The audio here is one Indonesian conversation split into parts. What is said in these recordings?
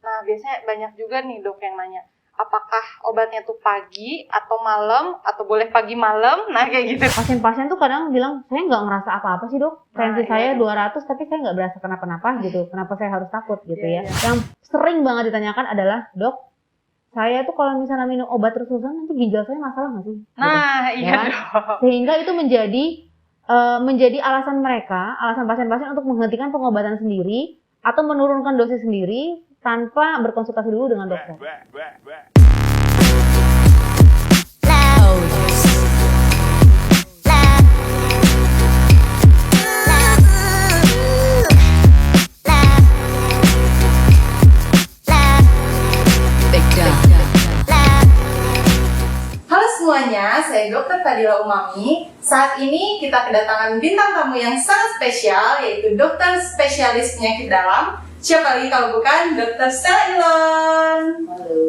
Nah, biasanya banyak juga nih dok yang nanya, apakah obatnya tuh pagi atau malam, atau boleh pagi malam, nah kayak gitu. Pasien-pasien tuh kadang bilang, saya nggak ngerasa apa-apa sih dok, tensi saya 200 tapi saya nggak berasa kenapa-napa gitu, kenapa saya harus takut gitu ya. Yang sering banget ditanyakan adalah, dok, saya tuh kalau misalnya minum obat terus-terusan nanti ginjal saya masalah nggak sih? Nah, gitu. iya Ya kan? dok. Sehingga itu menjadi alasan mereka, alasan pasien-pasien untuk menghentikan pengobatan sendiri atau menurunkan dosis sendiri tanpa berkonsultasi dulu dengan dokter. Halo semuanya, saya Dr. Fadila Umami. Saat ini kita kedatangan bintang tamu yang sangat spesial, yaitu dokter spesialis penyakit dalam. Siapa lagi kalau bukan Dr. Stella Ilon. Halo.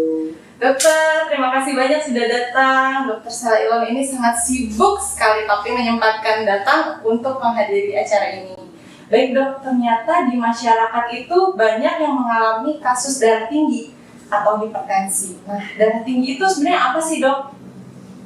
Dokter, terima kasih banyak sudah datang. Dr. Stella Ilon ini sangat sibuk sekali, tapi menyempatkan datang untuk menghadiri acara ini. Baik dok, ternyata di masyarakat itu banyak yang mengalami kasus darah tinggi atau hipertensi. Nah, darah tinggi itu sebenarnya apa sih dok?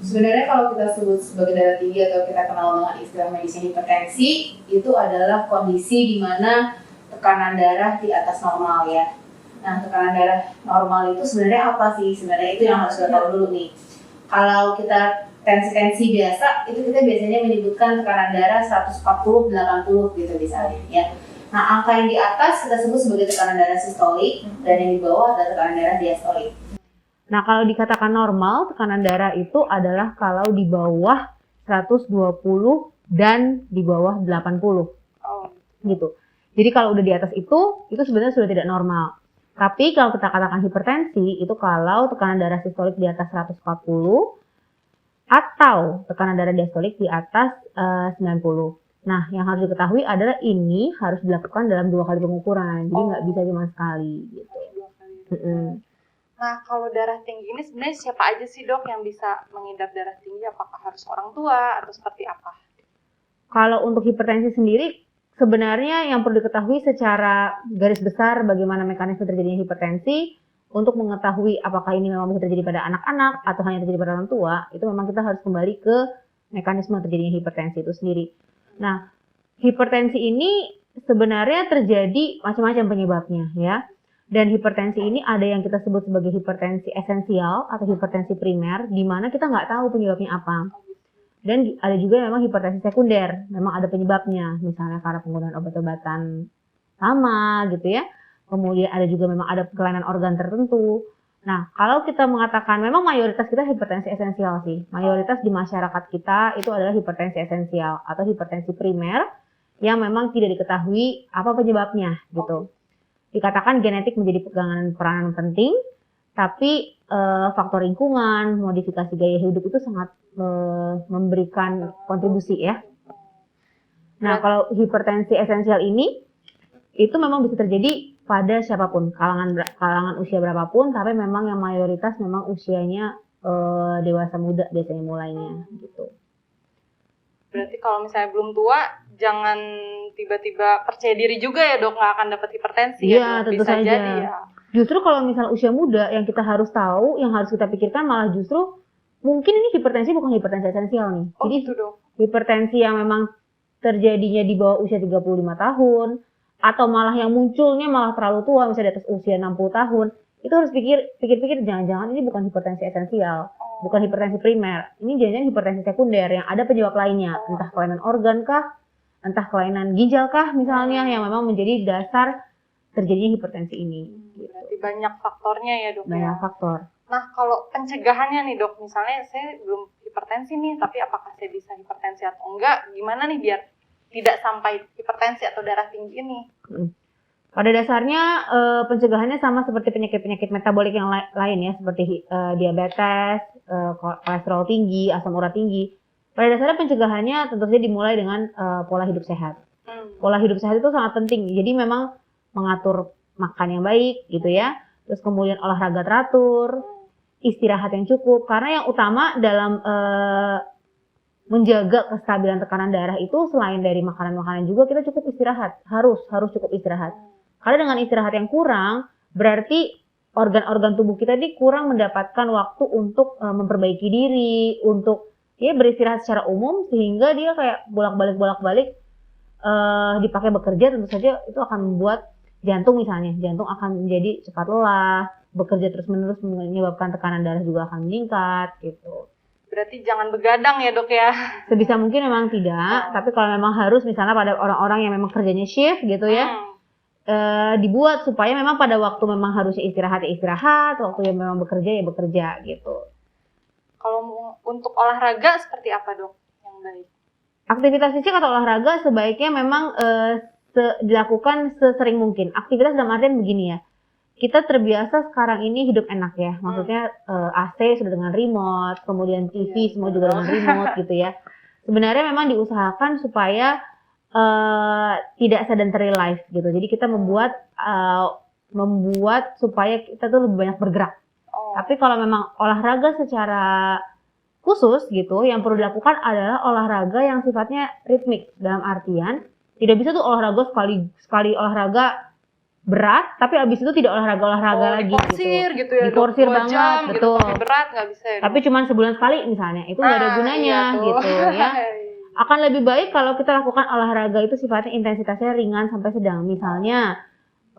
Sebenarnya kalau kita sebut sebagai darah tinggi atau kita kenal dengan istilah medis hipertensi, itu adalah kondisi di mana tekanan darah di atas normal ya. Nah, tekanan darah normal itu sebenarnya apa sih? Sebenarnya itu yang harus kita tahu dulu nih. Kalau kita tensi biasa, itu kita biasanya menyebutkan tekanan darah 140-80 gitu misalnya ya. Nah, angka yang di atas kita sebut sebagai tekanan darah sistolik dan yang di bawah adalah tekanan darah diastolik. Nah, kalau dikatakan normal, tekanan darah itu adalah kalau di bawah 120 dan di bawah 80. Gitu. Jadi kalau udah di atas itu sebenarnya sudah tidak normal. Tapi kalau kita katakan hipertensi, itu kalau tekanan darah sistolik di atas 140 atau tekanan darah diastolik di atas 90. Nah, yang harus diketahui adalah ini harus dilakukan dalam 2 kali pengukuran. Jadi nggak bisa cuma sekali gitu. Nah, kalau darah tinggi ini sebenarnya siapa aja sih dok yang bisa mengidap darah tinggi? Apakah harus orang tua atau seperti apa? Kalau untuk hipertensi sendiri, sebenarnya yang perlu diketahui secara garis besar bagaimana mekanisme terjadinya hipertensi, untuk mengetahui apakah ini memang bisa terjadi pada anak-anak atau hanya terjadi pada orang tua, itu memang kita harus kembali ke mekanisme terjadinya hipertensi itu sendiri. Nah, hipertensi ini sebenarnya terjadi macam-macam penyebabnya ya. Dan hipertensi ini ada yang kita sebut sebagai hipertensi esensial atau hipertensi primer, di mana kita nggak tahu penyebabnya apa. Dan ada juga memang hipertensi sekunder, memang ada penyebabnya, misalnya karena penggunaan obat-obatan lama gitu ya. Kemudian ada juga memang ada kelainan organ tertentu. Nah, kalau kita mengatakan memang mayoritas kita hipertensi esensial sih. Mayoritas di masyarakat kita itu adalah hipertensi esensial atau hipertensi primer yang memang tidak diketahui apa penyebabnya gitu. Dikatakan genetik menjadi peranan penting, tapi faktor lingkungan, modifikasi gaya hidup itu sangat memberikan kontribusi ya. Nah, kalau hipertensi esensial ini itu memang bisa terjadi pada siapapun, kalangan usia berapapun, tapi memang yang mayoritas memang usianya dewasa muda biasanya mulainya gitu. Berarti kalau misalnya belum tua, jangan tiba-tiba percaya diri juga ya dok, nggak akan dapat hipertensi ya. Tentu Bisa saja. Jadi ya. Justru kalau misalnya usia muda, yang kita harus tahu, yang harus kita pikirkan malah justru mungkin ini hipertensi bukan hipertensi esensial nih. Jadi gitu dok. Hipertensi yang memang terjadinya di bawah usia 35 tahun, atau malah yang munculnya malah terlalu tua, misalnya di atas usia 60 tahun, itu harus pikir-pikir jangan-jangan ini bukan hipertensi esensial. Bukan hipertensi primer, ini jangan-jangan hipertensi sekunder yang ada penyebab lainnya, entah kelainan organ kah, entah kelainan ginjal kah misalnya, yang memang menjadi dasar terjadinya hipertensi ini. Berarti banyak faktornya ya dok. Banyak faktor. Nah, kalau pencegahannya nih dok, misalnya saya belum hipertensi nih, tapi apakah saya bisa hipertensi atau enggak? Gimana nih biar tidak sampai hipertensi atau darah tinggi ini? Pada dasarnya pencegahannya sama seperti penyakit-penyakit metabolik yang lain ya, seperti diabetes, kolesterol tinggi, asam urat tinggi. Pada dasarnya pencegahannya tentu saja dimulai dengan pola hidup sehat. Pola hidup sehat itu sangat penting. Jadi memang mengatur makan yang baik gitu ya. Terus kemudian olahraga teratur, istirahat yang cukup. Karena yang utama dalam menjaga kestabilan tekanan darah itu selain dari makanan-makanan juga kita cukup istirahat. Harus cukup istirahat. Karena dengan istirahat yang kurang berarti organ-organ tubuh kita ini kurang mendapatkan waktu untuk memperbaiki diri, untuk ya beristirahat secara umum, sehingga dia kayak bolak-balik dipakai bekerja, tentu saja itu akan membuat jantung misalnya, jantung akan menjadi cepat lelah, bekerja terus-menerus menyebabkan tekanan darah juga akan meningkat gitu. Berarti jangan begadang ya dok ya. Sebisa mungkin memang tidak, tapi kalau memang harus misalnya pada orang-orang yang memang kerjanya shift gitu ya, dibuat supaya memang pada waktu memang harusnya istirahat ya istirahat, waktu yang memang bekerja ya bekerja gitu. Kalau untuk olahraga seperti apa dok yang baik? Aktivitas fisik atau olahraga sebaiknya memang dilakukan sesering mungkin. Aktivitas dalam artian begini ya, kita terbiasa sekarang ini hidup enak ya, maksudnya AC sudah dengan remote, kemudian TV semua juga dengan remote gitu ya. Sebenarnya memang diusahakan supaya tidak sedentary life gitu. Jadi kita membuat supaya kita tuh lebih banyak bergerak. Tapi kalau memang olahraga secara khusus gitu, yang perlu dilakukan adalah olahraga yang sifatnya ritmik, dalam artian tidak bisa tuh olahraga sekali olahraga berat, tapi abis itu tidak olahraga lagi gitu ya, diporsir 2 banget, jam, betul. Gitu, tapi berat nggak bisa ya. Tapi cuma sebulan sekali misalnya, itu nggak ada gunanya gitu ya. Akan lebih baik kalau kita lakukan olahraga itu sifatnya intensitasnya ringan sampai sedang, misalnya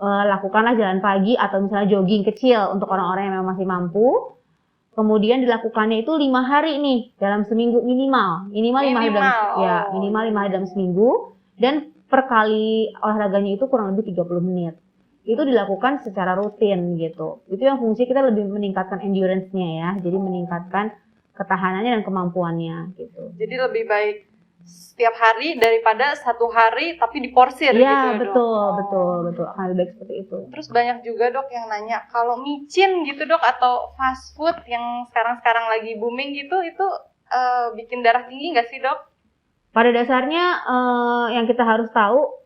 lakukanlah jalan pagi atau misalnya jogging kecil untuk orang-orang yang memang masih mampu. Kemudian dilakukannya itu 5 hari nih dalam seminggu minimal 5 hari dalam seminggu, dan per kali olahraganya itu kurang lebih 30 menit. Itu dilakukan secara rutin gitu. Itu yang fungsi kita lebih meningkatkan endurance-nya ya, jadi meningkatkan ketahanannya dan kemampuannya gitu. Jadi lebih baik setiap hari daripada 1 hari tapi diporsir gitu ya, dok. Betul. Akan lebih baik seperti itu. Terus banyak juga dok yang nanya, kalau micin gitu dok atau fast food yang sekarang lagi booming gitu, itu bikin darah tinggi nggak sih dok? Pada dasarnya yang kita harus tahu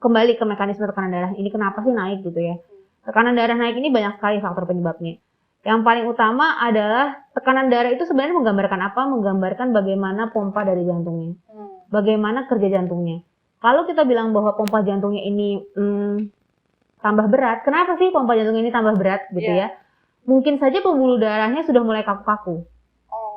kembali ke mekanisme tekanan darah ini kenapa sih naik gitu ya. Tekanan darah naik ini banyak sekali faktor penyebabnya. Yang paling utama adalah tekanan darah itu sebenarnya menggambarkan apa? Menggambarkan bagaimana pompa dari jantungnya. Bagaimana kerja jantungnya. Kalau kita bilang bahwa pompa jantungnya ini tambah berat, kenapa sih pompa jantungnya ini tambah berat gitu ya? Mungkin saja pembuluh darahnya sudah mulai kaku-kaku.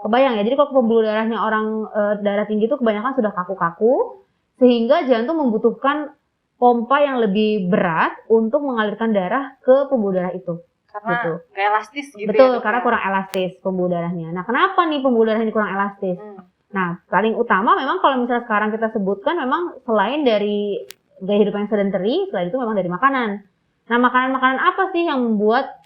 Kebayang ya, jadi kalau pembuluh darahnya orang darah tinggi itu kebanyakan sudah kaku-kaku, sehingga jantung membutuhkan pompa yang lebih berat untuk mengalirkan darah ke pembuluh darah itu. Karena gitu. Gak elastis gitu. Betul, ya, karena kurang elastis pembuluh darahnya. Nah, kenapa nih pembuluh darahnya kurang elastis? Nah, paling utama memang kalau misalnya sekarang kita sebutkan memang selain dari gaya hidup yang sedentary, selain itu memang dari makanan. Nah, makanan-makanan apa sih yang membuat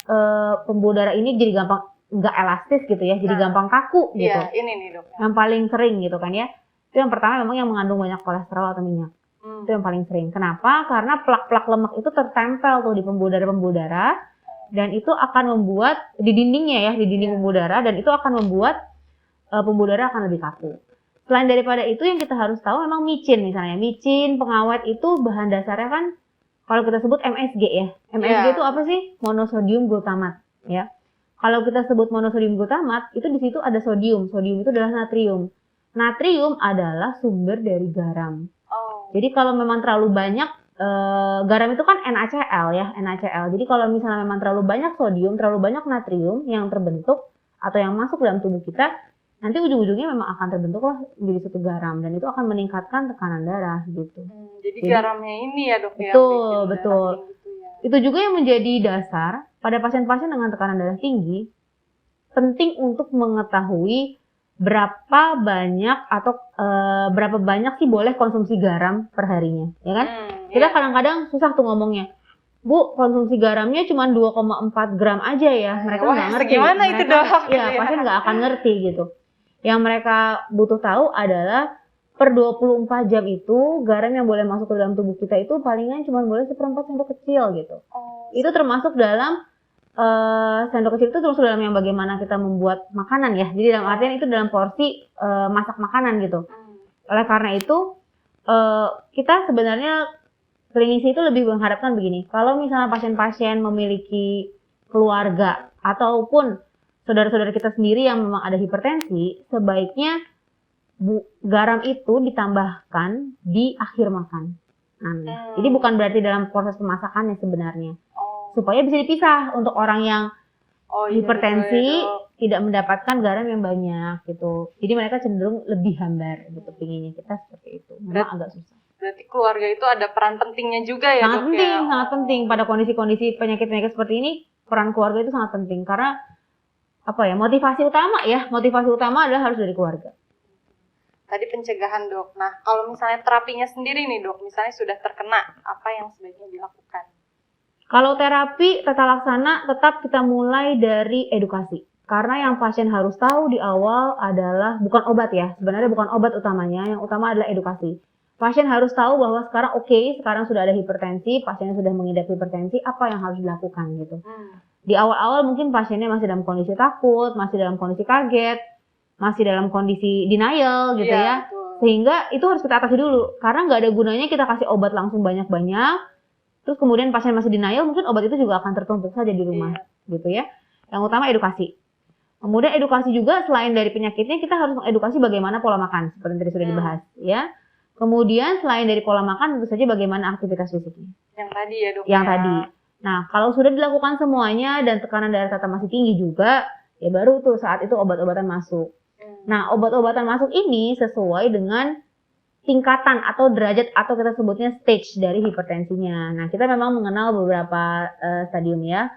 pembuluh darah ini jadi gampang nggak elastis gitu ya, jadi gampang kaku gitu. Iya, ini nih dok. Yang paling sering gitu kan ya. Itu yang pertama memang yang mengandung banyak kolesterol atau minyak. Itu yang paling sering. Kenapa? Karena plak-plak lemak itu tertempel tuh di pembuluh darah, dan itu akan membuat di dindingnya ya, di dinding pembuluh darah, dan itu akan membuat pembuluh darah akan lebih kaku. Selain daripada itu yang kita harus tahu memang micin misalnya. Micin, pengawet itu bahan dasarnya kan kalau kita sebut MSG ya. MSG itu apa sih? Monosodium glutamat ya. Kalau kita sebut monosodium glutamat, itu di situ ada sodium. Sodium itu adalah natrium. Natrium adalah sumber dari garam. Jadi kalau memang terlalu banyak garam itu kan NaCl ya, NaCl. Jadi kalau misalnya memang terlalu banyak sodium, terlalu banyak natrium yang terbentuk atau yang masuk dalam tubuh kita, nanti ujung-ujungnya memang akan terbentuklah menjadi suatu garam, dan itu akan meningkatkan tekanan darah gitu. Jadi garamnya ini ya dok ya. Betul. Gitu ya. Itu juga yang menjadi dasar pada pasien-pasien dengan tekanan darah tinggi, penting untuk mengetahui berapa banyak sih boleh konsumsi garam per harinya, ya kan? Kita kadang-kadang susah tuh ngomongnya. Bu, konsumsi garamnya cuma 2,4 gram aja ya. Mereka nggak ngerti. Gimana itu dok? Iya, pasien nggak akan ngerti gitu. Yang mereka butuh tahu adalah per 24 jam itu garam yang boleh masuk ke dalam tubuh kita itu palingan cuma boleh 1/4 sendok kecil gitu. Itu termasuk dalam sendok kecil itu termasuk dalam yang bagaimana kita membuat makanan ya. Jadi dalam artian itu dalam porsi masak makanan gitu. Oleh karena itu kita sebenarnya klinisi itu lebih mengharapkan begini. Kalau misalnya pasien-pasien memiliki keluarga ataupun saudara-saudara kita sendiri yang memang ada hipertensi, sebaiknya garam itu ditambahkan di akhir makan. Jadi bukan berarti dalam proses pemasakannya sebenarnya. supaya bisa dipisah untuk orang yang Oh iya, hipertensi betul ya, Dok. tidak mendapatkan garam yang banyak gitu. Jadi mereka cenderung lebih hambar gitu pinginnya kita seperti itu. Memang agak susah. Berarti keluarga itu ada peran pentingnya juga ya, Sangat Dok penting, ya? sangat penting pada kondisi-kondisi penyakit-penyakit seperti ini peran keluarga itu sangat penting karena apa ya motivasi utama adalah harus dari keluarga. Tadi pencegahan, Dok. Nah, kalau misalnya terapinya sendiri nih, Dok, misalnya sudah terkena, apa yang sebaiknya dilakukan? Kalau terapi tata laksana tetap kita mulai dari edukasi. Karena yang pasien harus tahu di awal adalah bukan obat ya. Sebenarnya bukan obat utamanya, yang utama adalah edukasi. Pasien harus tahu bahwa sekarang sudah ada hipertensi, pasiennya sudah mengidap hipertensi, apa yang harus dilakukan gitu. Di awal-awal mungkin pasiennya masih dalam kondisi takut, masih dalam kondisi kaget, masih dalam kondisi denial gitu ya. Betul. Sehingga itu harus kita atasi dulu. Karena nggak ada gunanya kita kasih obat langsung banyak-banyak, terus kemudian pasien masih denial, mungkin obat itu juga akan tertumpuk saja di rumah gitu ya. Yang utama edukasi. Kemudian edukasi juga selain dari penyakitnya, kita harus mengedukasi bagaimana pola makan, seperti yang tadi sudah dibahas ya. Kemudian selain dari pola makan, tentu saja bagaimana aktivitas fisiknya. Yang tadi ya, Dok. Yang ya. tadi. Nah, kalau sudah dilakukan semuanya dan tekanan darah tetap masih tinggi juga, ya baru tuh saat itu obat-obatan masuk. Nah, obat-obatan masuk ini sesuai dengan tingkatan atau derajat atau kita sebutnya stage dari hipertensinya. Nah, kita memang mengenal beberapa stadium ya.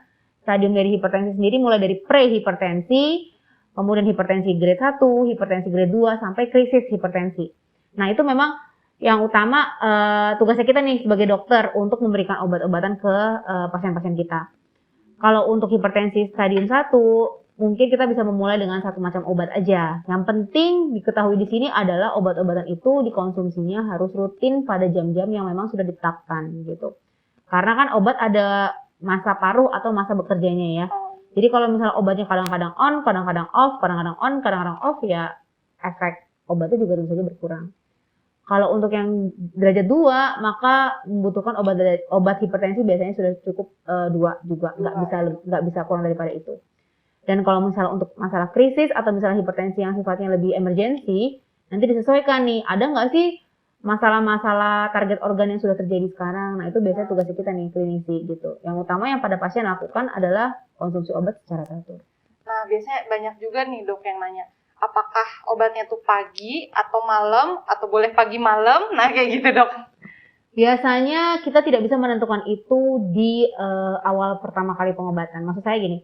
Stadium dari hipertensi sendiri mulai dari pre-hipertensi, kemudian hipertensi grade 1, hipertensi grade 2, sampai krisis hipertensi. Nah, itu memang yang utama tugasnya kita nih sebagai dokter untuk memberikan obat-obatan ke pasien-pasien kita. Kalau untuk hipertensi stadium 1, mungkin kita bisa memulai dengan satu macam obat aja. Yang penting diketahui di sini adalah obat-obatan itu dikonsumsinya harus rutin pada jam-jam yang memang sudah ditetapkan gitu. Karena kan obat ada masa paruh atau masa bekerjanya ya. Jadi kalau misalnya obatnya kadang-kadang on, kadang-kadang off, kadang-kadang on, kadang-kadang off, ya efek obatnya juga tentu saja berkurang. Kalau untuk yang derajat 2, maka membutuhkan obat hipertensi biasanya sudah cukup 2 juga, nggak bisa kurang daripada itu. Dan kalau misalnya untuk masalah krisis atau misalnya hipertensi yang sifatnya lebih emergensi, nanti disesuaikan nih, ada nggak sih masalah-masalah target organ yang sudah terjadi sekarang. Nah, itu biasanya tugas kita nih, klinisi gitu. Yang utama yang pada pasien lakukan adalah konsumsi obat secara teratur. Nah, biasanya banyak juga nih, Dok, yang nanya, apakah obatnya tuh pagi atau malam, atau boleh pagi malam? Nah, kayak gitu, Dok. Biasanya kita tidak bisa menentukan itu di awal pertama kali pengobatan. Maksud saya gini,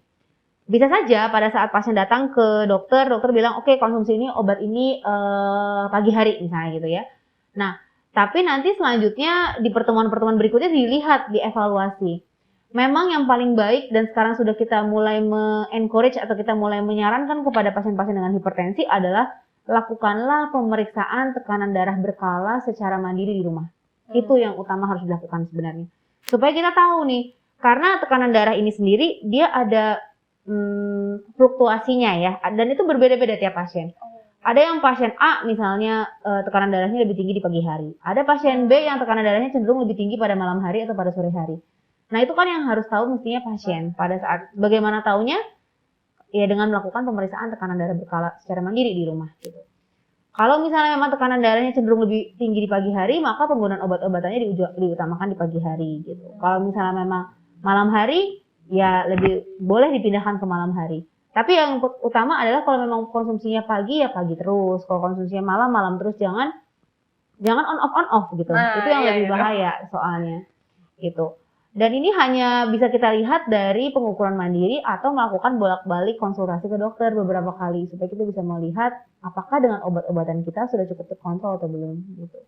bisa saja pada saat pasien datang ke dokter bilang, oke, konsumsi ini obat ini pagi hari misalnya gitu ya. Nah, tapi nanti selanjutnya di pertemuan-pertemuan berikutnya dilihat, dievaluasi. Memang yang paling baik dan sekarang sudah kita mulai encourage atau kita mulai menyarankan kepada pasien-pasien dengan hipertensi adalah lakukanlah pemeriksaan tekanan darah berkala secara mandiri di rumah. Itu yang utama harus dilakukan sebenarnya. Supaya kita tahu nih, karena tekanan darah ini sendiri dia ada fluktuasinya ya, dan itu berbeda-beda tiap pasien. Ada yang pasien A misalnya tekanan darahnya lebih tinggi di pagi hari. Ada pasien B yang tekanan darahnya cenderung lebih tinggi pada malam hari atau pada sore hari. Nah, itu kan yang harus tahu mestinya pasien. Pada saat bagaimana taunya? Ya dengan melakukan pemeriksaan tekanan darah berkala secara mandiri di rumah gitu. Kalau misalnya memang tekanan darahnya cenderung lebih tinggi di pagi hari, maka penggunaan obat-obatannya diutamakan di pagi hari gitu. Kalau misalnya memang malam hari, ya lebih boleh dipindahkan ke malam hari. Tapi yang utama adalah kalau memang konsumsinya pagi, ya pagi terus. Kalau konsumsinya malam terus, jangan on off gitu. Nah, itu yang lebih bahaya soalnya gitu. Dan ini hanya bisa kita lihat dari pengukuran mandiri atau melakukan bolak-balik konsultasi ke dokter beberapa kali supaya kita bisa melihat apakah dengan obat-obatan kita sudah cukup terkontrol atau belum gitu.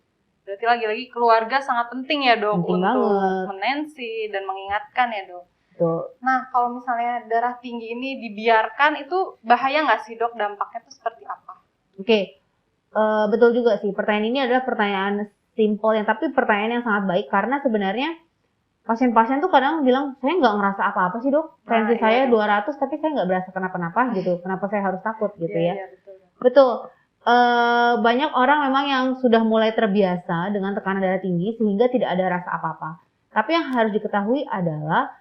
Berarti lagi-lagi keluarga sangat penting ya, Dok, Penting untuk banget. menensi dan mengingatkan ya, Dok. Tuh. Nah, kalau misalnya darah tinggi ini dibiarkan, itu bahaya nggak sih, Dok? Dampaknya itu seperti apa? Oke. Betul juga sih. Pertanyaan ini adalah pertanyaan simpel tapi pertanyaan yang sangat baik karena sebenarnya pasien-pasien tuh kadang bilang, saya nggak ngerasa apa-apa sih, Dok. Tensi saya 200 tapi saya nggak berasa kenapa-napa gitu. Kenapa saya harus takut gitu ya? Iya, betul. Betul. Banyak orang memang yang sudah mulai terbiasa dengan tekanan darah tinggi sehingga tidak ada rasa apa-apa. Tapi yang harus diketahui adalah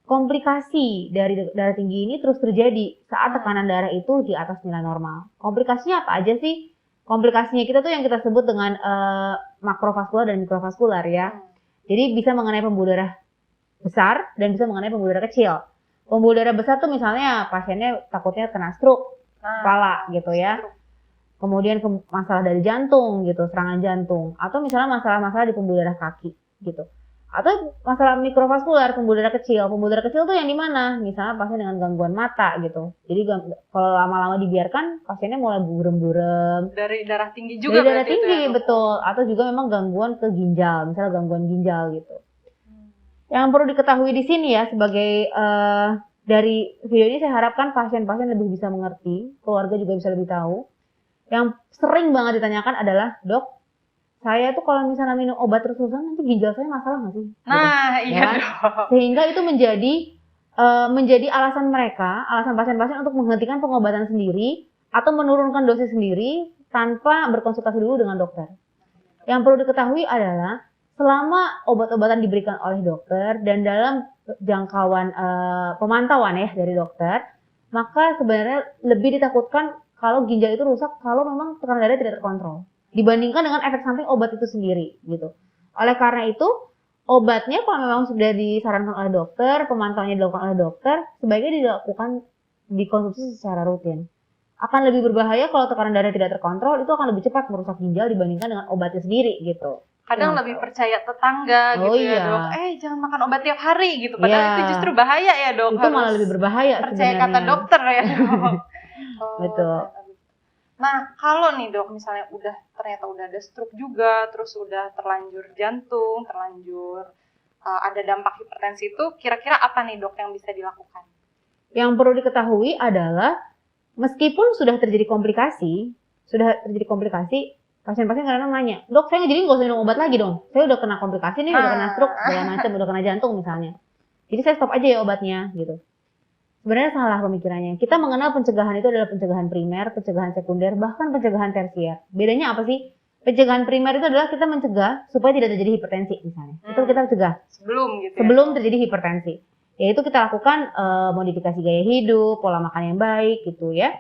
komplikasi dari darah tinggi ini terus terjadi saat tekanan darah itu di atas nilai normal. Komplikasinya apa aja sih? Komplikasinya kita tuh yang kita sebut dengan makrovaskular dan mikrovaskular ya. Jadi bisa mengenai pembuluh darah besar dan bisa mengenai pembuluh darah kecil. Pembuluh darah besar tuh misalnya pasiennya takutnya kena stroke kepala gitu ya. Kemudian masalah dari jantung gitu, serangan jantung, atau misalnya masalah-masalah di pembuluh darah kaki gitu. Atau masalah mikrovaskular, pembuluh darah kecil. Pembuluh darah kecil tuh yang di mana? Misalnya pasien dengan gangguan mata gitu. Jadi kalau lama-lama dibiarkan pasiennya mulai burem-burem. Dari darah tinggi juga Dari darah berarti itu tinggi, ya, Dok? betul. Atau juga memang gangguan ke ginjal, misalnya gangguan ginjal gitu. Yang perlu diketahui di sini ya sebagai dari video ini saya harapkan pasien-pasien lebih bisa mengerti, keluarga juga bisa lebih tahu. Yang sering banget ditanyakan adalah, "Dok, saya tuh kalau misalnya minum obat terus-terusan nanti ginjal saya masalah nggak sih?" Nah, Gitu. iya Ya kan? Dok. Sehingga itu menjadi alasan mereka, alasan pasien-pasien untuk menghentikan pengobatan sendiri atau menurunkan dosis sendiri tanpa berkonsultasi dulu dengan dokter. Yang perlu diketahui adalah selama obat-obatan diberikan oleh dokter dan dalam jangkauan pemantauan ya dari dokter, maka sebenarnya lebih ditakutkan kalau ginjal itu rusak kalau memang tekanan darah tidak terkontrol dibandingkan dengan efek samping obat itu sendiri gitu. Oleh karena itu, obatnya kalau memang sudah disarankan oleh dokter, pemantauannya dilakukan oleh dokter, sebaiknya dikonsumsi secara rutin. Akan lebih berbahaya kalau tekanan darah tidak terkontrol, itu akan lebih cepat merusak ginjal dibandingkan dengan obatnya sendiri gitu. Kadang lebih percaya tetangga Oh, gitu ya, iya. Dok. Jangan makan obat tiap hari gitu. Padahal Iya. itu justru bahaya ya, Dok. Itu malah lebih berbahaya percaya sebenarnya. kata dokter ya, Dok. Betul. Nah, kalau nih, Dok, misalnya ternyata udah ada stroke juga, terus udah terlanjur jantung, terlanjur ada dampak hipertensi itu, kira-kira apa nih, Dok, yang bisa dilakukan? Yang perlu diketahui adalah meskipun sudah terjadi komplikasi, pasien-pasien kadang nanya, "Dok, saya jadi nggak usah minum obat lagi dong. Saya udah kena komplikasi nih, udah kena stroke, segala macam, udah kena jantung misalnya. Jadi saya stop aja ya obatnya," gitu. Sebenarnya salah pemikirannya. Kita mengenal pencegahan itu adalah pencegahan primer, pencegahan sekunder, bahkan pencegahan tersier. Bedanya apa sih? Pencegahan primer itu adalah kita mencegah supaya tidak terjadi hipertensi misalnya. Itu kita cegah sebelum terjadi hipertensi. Yaitu kita lakukan modifikasi gaya hidup, pola makan yang baik gitu ya.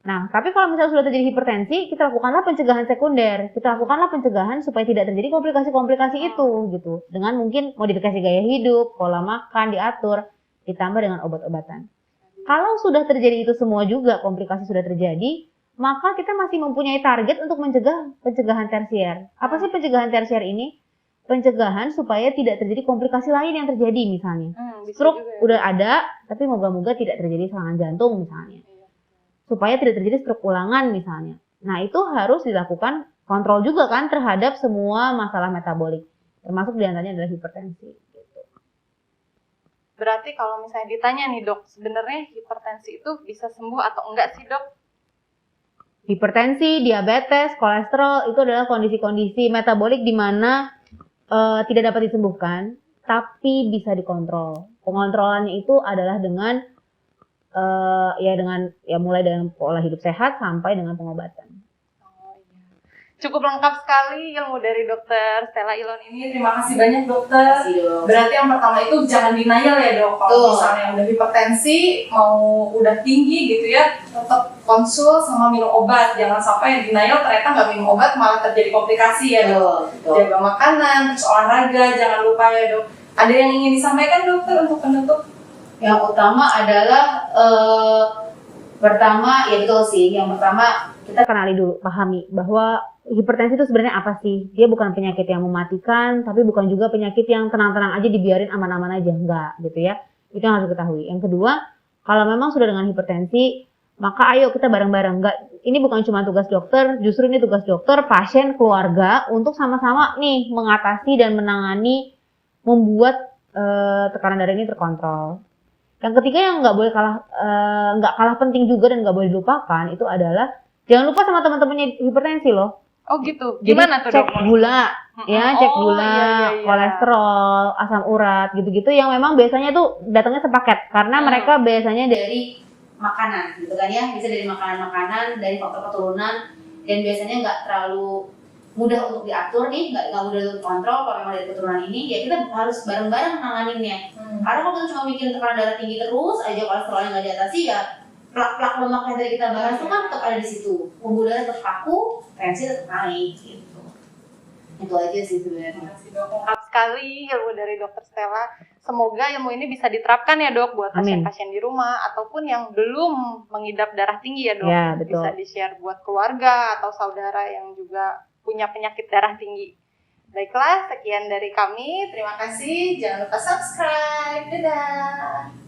Nah, tapi kalau misalnya sudah terjadi hipertensi, kita lakukanlah pencegahan sekunder. Kita lakukanlah pencegahan supaya tidak terjadi komplikasi-komplikasi itu gitu. Dengan mungkin modifikasi gaya hidup, pola makan diatur, ditambah dengan obat-obatan. Kalau sudah terjadi itu semua juga, komplikasi sudah terjadi, maka kita masih mempunyai target untuk mencegah pencegahan tersier. Apa sih pencegahan tersier ini? Pencegahan supaya tidak terjadi komplikasi lain yang terjadi misalnya. Stroke ya, udah ada, tapi moga-moga tidak terjadi serangan jantung misalnya. Supaya tidak terjadi stroke ulangan misalnya. Nah, itu harus dilakukan kontrol juga kan terhadap semua masalah metabolik. Termasuk diantaranya adalah hipertensi. Gitu. Berarti kalau misalnya ditanya nih, Dok, sebenarnya hipertensi itu bisa sembuh atau enggak sih, Dok? Hipertensi, diabetes, kolesterol itu adalah kondisi-kondisi metabolik di mana tidak dapat disembuhkan, tapi bisa dikontrol. Pengontrolannya itu adalah dengan mulai dengan pola hidup sehat sampai dengan pengobatan. Oh, iya. Cukup lengkap sekali ilmu dari Dokter Stella Ilon ini. Terima kasih banyak, Dokter. Berarti yang pertama itu jangan denial ya, Dok. Kalau misalnya udah hipertensi, mau udah tinggi gitu ya, tetap konsul sama minum obat. Jangan sampai denial ternyata nggak minum obat malah terjadi komplikasi ya, Dok. Jaga makanan, terus olahraga, jangan lupa ya, Dok. Ada yang ingin disampaikan, Dokter, untuk penutup? Yang utama adalah pertama ya betul sih. Yang pertama kita kenali dulu, pahami bahwa hipertensi itu sebenarnya apa sih? Dia bukan penyakit yang mematikan, tapi bukan juga penyakit yang tenang-tenang aja dibiarin aman-aman aja, enggak gitu ya. Itu yang harus diketahui. Yang kedua, kalau memang sudah dengan hipertensi, maka ayo kita bareng-bareng. Enggak, ini bukan cuma tugas dokter, justru ini tugas dokter, pasien, keluarga untuk sama-sama nih mengatasi dan menangani, membuat tekanan darah ini terkontrol. Yang ketiga yang nggak kalah penting juga dan nggak boleh dilupakan itu adalah jangan lupa sama teman-temannya hipertensi loh. Oh gitu. Jadi Gimana tuh, cek Dok? gula, ya cek gula, iya. kolesterol, asam urat, gitu-gitu yang memang biasanya tuh datangnya sepaket karena mereka biasanya dari makanan gitu kan ya, bisa dari makanan-makanan, dari faktor keturunan, dan biasanya nggak terlalu mudah untuk diatur nih, nggak mudah untuk kontrol kalau memang dari keturunan ini, ya kita harus bareng-bareng nanganinnya. Karena kalau kita cuma bikin tekanan darah tinggi terus aja, kolesterolnya nggak diatasi, ya plak-plak lemak yang tadi kita bahas itu kan tetap ada di situ, pembuluh darah tetap kaku, tensi tetap naik gitu. Itu aja sih sebenarnya. Terima kasih, Dok. Lengkap sekali ilmu dari Dokter Stella. Semoga ilmu ini bisa diterapkan ya dok buat Amin. pasien-pasien di rumah ataupun yang belum mengidap darah tinggi ya dok. Ya, betul. Bisa di-share buat keluarga atau saudara yang juga punya penyakit darah tinggi. Baiklah, sekian dari kami. Terima kasih. Jangan lupa subscribe. Dadah.